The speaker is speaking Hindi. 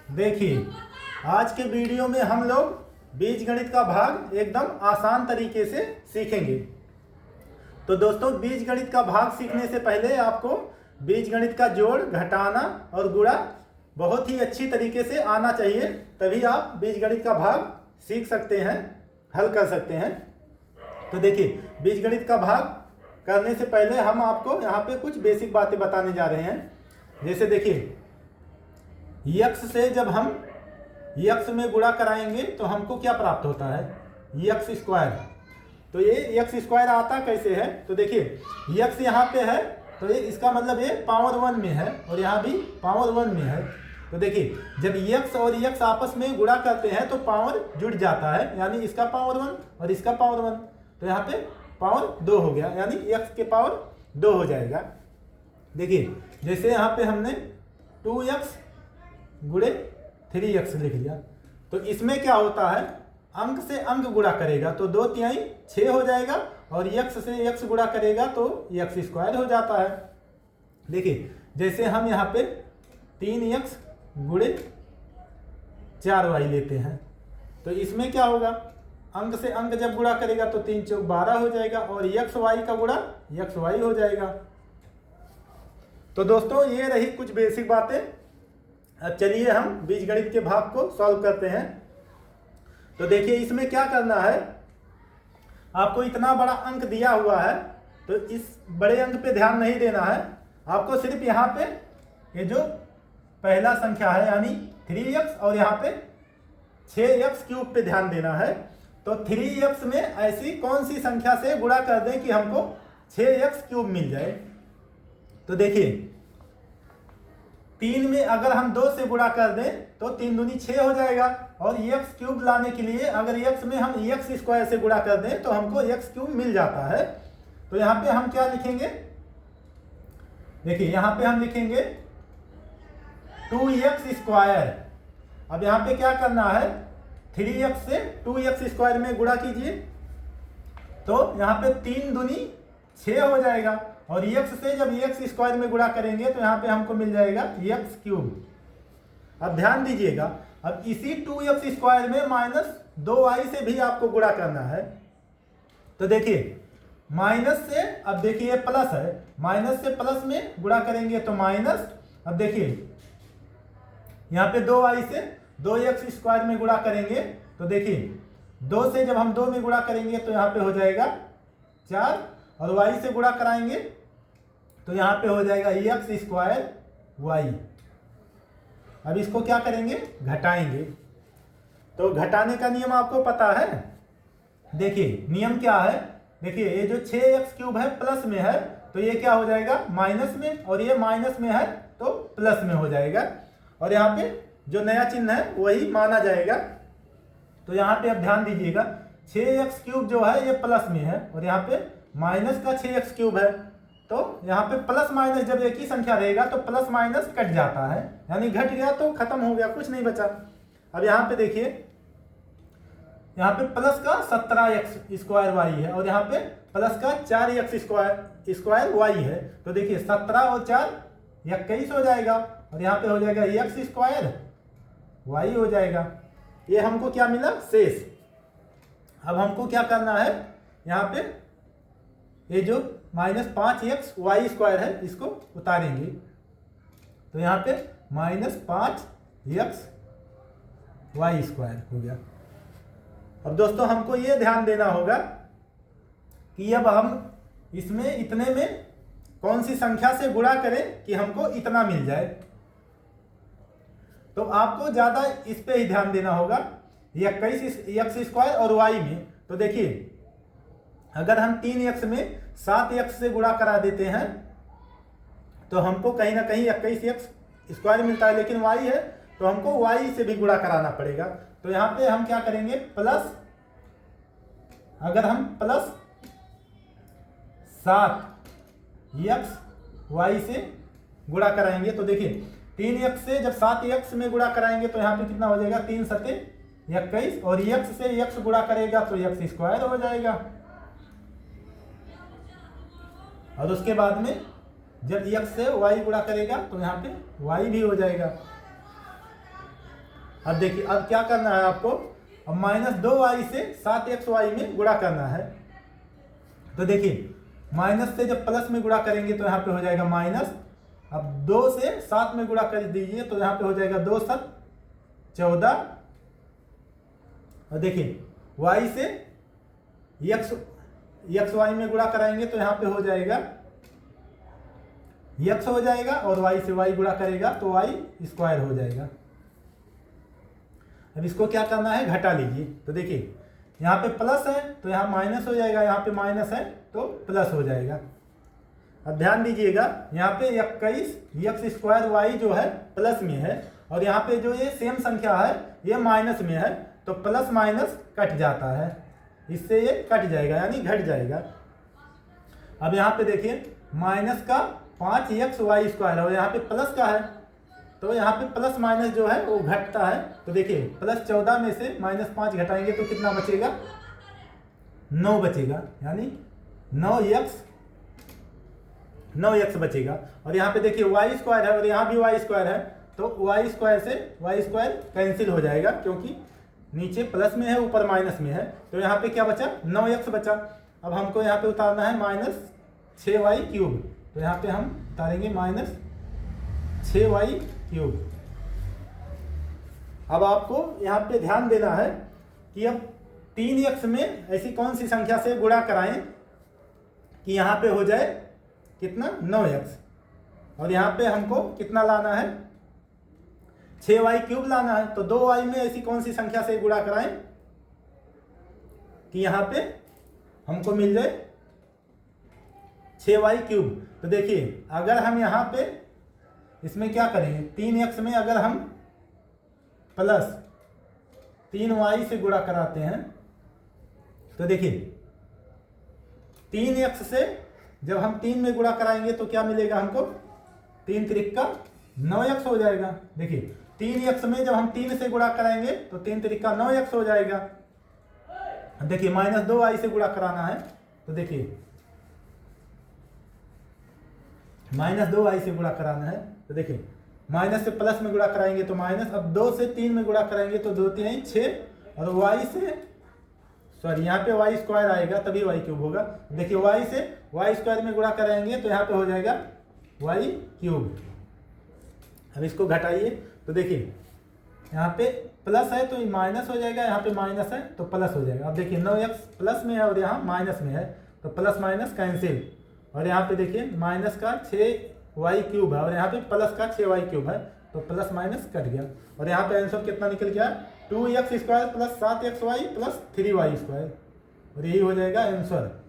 देखिए, आज के वीडियो में हम लोग बीजगणित का भाग एकदम आसान तरीके से सीखेंगे। तो दोस्तों, बीजगणित का भाग सीखने से पहले आपको बीजगणित का जोड़, घटाना और गुणा बहुत ही अच्छी तरीके से आना चाहिए, तभी आप बीजगणित का भाग सीख सकते हैं, हल कर सकते हैं। तो देखिए, बीजगणित का भाग करने से पहले हम आपको यहाँ पे कुछ बेसिक बातें बताने जा रहे हैं। जैसे देखिए, यक्स से जब हम यक्स में गुणा कराएंगे तो हमको क्या प्राप्त होता है, यक्स स्क्वायर। तो ये यक्स स्क्वायर आता कैसे है, तो देखिए यक्स यहाँ पे है तो ये इसका मतलब ये पावर 1 में है और यहाँ भी पावर 1 में है। तो देखिए, जब यक्स और यक्स आपस में गुणा करते हैं तो पावर जुड़ जाता है, यानी इसका पावर 1 और इसका पावर 1, तो यहाँ पे पावर 2 हो गया, यानी यक्स के पावर 2 हो जाएगा। देखिए, जैसे यहाँ पे हमने 2x गुणे 3x लिख लिया, तो इसमें क्या होता है, अंक से अंक गुणा करेगा तो 2 तिहाई 6 हो जाएगा और यक्स से यक्स गुणा करेगा तो यक्स स्क्वायर हो जाता है। देखिए, जैसे हम यहाँ पे 3x गुणे 4y लेते हैं, तो इसमें क्या होगा, अंक से अंक जब गुणा करेगा तो 3 चौक 12 हो जाएगा और यक्स वाई का गुणा यक्स वाई हो जाएगा। तो दोस्तों, ये रही कुछ बेसिक बातें। अब चलिए हम बीजगणित के भाग को सॉल्व करते हैं। तो देखिए, इसमें क्या करना है, आपको इतना बड़ा अंक दिया हुआ है तो इस बड़े अंक पे ध्यान नहीं देना है, आपको सिर्फ यहाँ पे ये जो पहला संख्या है यानी 3x और यहाँ पे 6x क्यूब पे ध्यान देना है। तो 3x में ऐसी कौन सी संख्या से गुणा कर दें कि हमको 6x क्यूब मिल जाए। तो देखिए, 3 में अगर हम 2 से गुणा कर दें तो 3 दूनी 6 हो जाएगा और x क्यूब लाने के लिए अगर x में हम x स्क्वायर से गुणा कर दें तो हमको x क्यूब मिल जाता है। तो यहाँ पे हम क्या लिखेंगे, देखिए यहाँ पे हम लिखेंगे 2x स्क्वायर। अब यहाँ पे क्या करना है, 3x से 2x स्क्वायर में गुणा कीजिए तो यहाँ पे 3 दूनी 6 हो जाएगा और x से जब x स्क्वायर में गुणा करेंगे तो यहाँ पे हमको मिल जाएगा x क्यूब। अब ध्यान दीजिएगा, अब इसी 2x स्क्वायर में माइनस 2y से भी आपको गुणा करना है। तो देखिए, माइनस से, अब देखिए प्लस है, माइनस से प्लस में गुणा करेंगे तो माइनस, अब देखिए यहाँ पे 2y से 2x स्क्वायर में गुणा करेंगे तो देखिए 2 से जब हम 2 में गुणा करेंगे तो यहाँ पे हो जाएगा 4 और y से गुणा कराएंगे तो यहाँ पे हो जाएगा x स्क्वायर y। अब इसको क्या करेंगे, घटाएंगे। तो घटाने का नियम आपको पता है, देखिए नियम क्या है, देखिए ये जो 6x क्यूब है प्लस में है तो ये क्या हो जाएगा माइनस में, और ये माइनस में है तो प्लस में हो जाएगा और यहाँ पे जो नया चिन्ह है वही माना जाएगा। तो यहाँ पे अब ध्यान दीजिएगा, 6x क्यूब जो है ये प्लस में है और यहाँ पे माइनस का 6x क्यूब है, तो यहाँ पे प्लस माइनस जब एक ही संख्या रहेगा तो प्लस माइनस कट जाता है, यानी घट गया तो खत्म हो गया, कुछ नहीं बचा। अब यहाँ पे देखिए, यहाँ पे प्लस का 17x स्क्वायर y है और यहाँ पे प्लस का 4x स्क्वायर y है। तो देखिए 17 और 4 21 हो जाएगा और यहाँ पे हो जाएगा x स्क्वायर y हो जाएगा। ये हमको क्या मिला, शेष। अब हमको क्या करना है, यहाँ पे ये जो माइनस 5x वाई स्क्वायर है इसको उतारेंगे तो यहाँ पे माइनस 5x वाई स्क्वायर हो गया। अब दोस्तों, हमको ये ध्यान देना होगा कि अब हम इसमें इतने में कौन सी संख्या से गुणा करें कि हमको इतना मिल जाए। तो आपको ज़्यादा इस पे ही ध्यान देना होगा, 21 x स्क्वायर और y में। तो देखिए, अगर हम 3x में 7x से गुणा करा देते हैं तो हमको कहीं ना कहीं 21x स्क्वायर मिलता है, लेकिन y है तो हमको y से भी गुणा कराना पड़ेगा। तो यहाँ पे हम क्या करेंगे, प्लस, अगर हम प्लस 7x y से गुणा कराएंगे तो देखिए 3x से जब 7x में गुणा कराएंगे तो यहाँ पे कितना हो जाएगा, 3 सते 21 और x से x गुणा करेगा तो x स्क्वायर हो जाएगा। और उसके बाद में जब x से y गुणा करेगा तो यहाँ पे y भी हो जाएगा। अब देखिए अब क्या करना है आपको, अब -2y से 7xy में गुणा करना है। तो देखिए माइनस से जब प्लस में गुणा करेंगे तो यहाँ पे हो जाएगा माइनस। अब 2 से 7 में गुणा कर दीजिए तो यहाँ पे हो जाएगा 2 7 14। और देखिए y से xy में गुणा कराएंगे तो यहाँ पे हो जाएगा x हो जाएगा, और y से y गुणा करेगा तो y स्क्वायर हो जाएगा। अब इसको क्या करना है, घटा लीजिए। तो देखिए यहाँ पे प्लस है तो यहाँ माइनस हो जाएगा, यहाँ पे माइनस है तो प्लस हो जाएगा। अब ध्यान दीजिएगा यहाँ पे 21 x स्क्वायर y जो है प्लस में है, और यहाँ पे जो ये सेम संख्या है ये माइनस में है, तो प्लस माइनस कट जाता है, इससे ये कट जाएगा यानी घट जाएगा। अब यहाँ पे देखिए माइनस का 5xy स्क्वायर है और यहाँ पे प्लस का है, तो यहाँ पे प्लस माइनस जो है वो घटता है। तो देखिए +14 में से -5 घटाएंगे तो कितना बचेगा, 9 बचेगा, यानी 9x बचेगा। और यहाँ पे देखिए y स्क्वायर है और यहाँ भी y स्क्वायर है, तो y स्क्वायर से y स्क्वायर कैंसिल हो जाएगा, क्योंकि नीचे प्लस में है ऊपर माइनस में है। तो यहाँ पे क्या बचा, 9x बचा। अब हमको यहाँ पे उतारना है -6y³। तो यहाँ पे हम उतारेंगे -6y³। अब आपको यहाँ पे ध्यान देना है कि अब 3x में ऐसी कौन सी संख्या से गुणा कराएं कि यहाँ पे हो जाए कितना, 9x, और यहाँ पे हमको कितना लाना है, 6y³ लाना है। तो 2y में ऐसी कौन सी संख्या से गुणा कराएं कि यहाँ पे हमको मिल जाए 6y³। तो देखिए अगर हम यहाँ पे इसमें क्या करेंगे, 3x में अगर हम प्लस 3y से गुणा कराते हैं तो देखिए 3x से जब हम 3 में गुणा कराएंगे तो क्या मिलेगा हमको, 3 त्रिका 9x हो जाएगा। देखिए 3x में जब हम 3 से गुणा कराएंगे तो 3 त्रिका 9x हो जाएगा। देखिए -2y से गुणा कराना है, तो देखिए -2y से गुणा कराना है, तो देखिए माइनस से प्लस में गुणा कराएंगे तो माइनस। अब 2 से 3 में गुणा कराएंगे तो 2 3 6, और y से सॉरी यहाँ पे y स्क्वायर आएगा तभी y³ होगा। देखिए y से y स्क्वायर में गुणा कराएंगे तो यहाँ पे हो जाएगा y³। अब इसको घटाइए तो देखिए यहाँ पे प्लस है तो माइनस हो जाएगा, यहाँ पे माइनस है तो प्लस हो जाएगा। अब देखिए 9x प्लस में है और यहाँ माइनस में है, तो प्लस माइनस कैंसिल। और यहाँ पे देखिए माइनस का 6y³ है और यहाँ पे प्लस का 6y³ है, तो प्लस माइनस कट गया। और यहाँ पे आंसर कितना निकल गया, 2x² + 7xy + 3y², और यही हो जाएगा आंसर।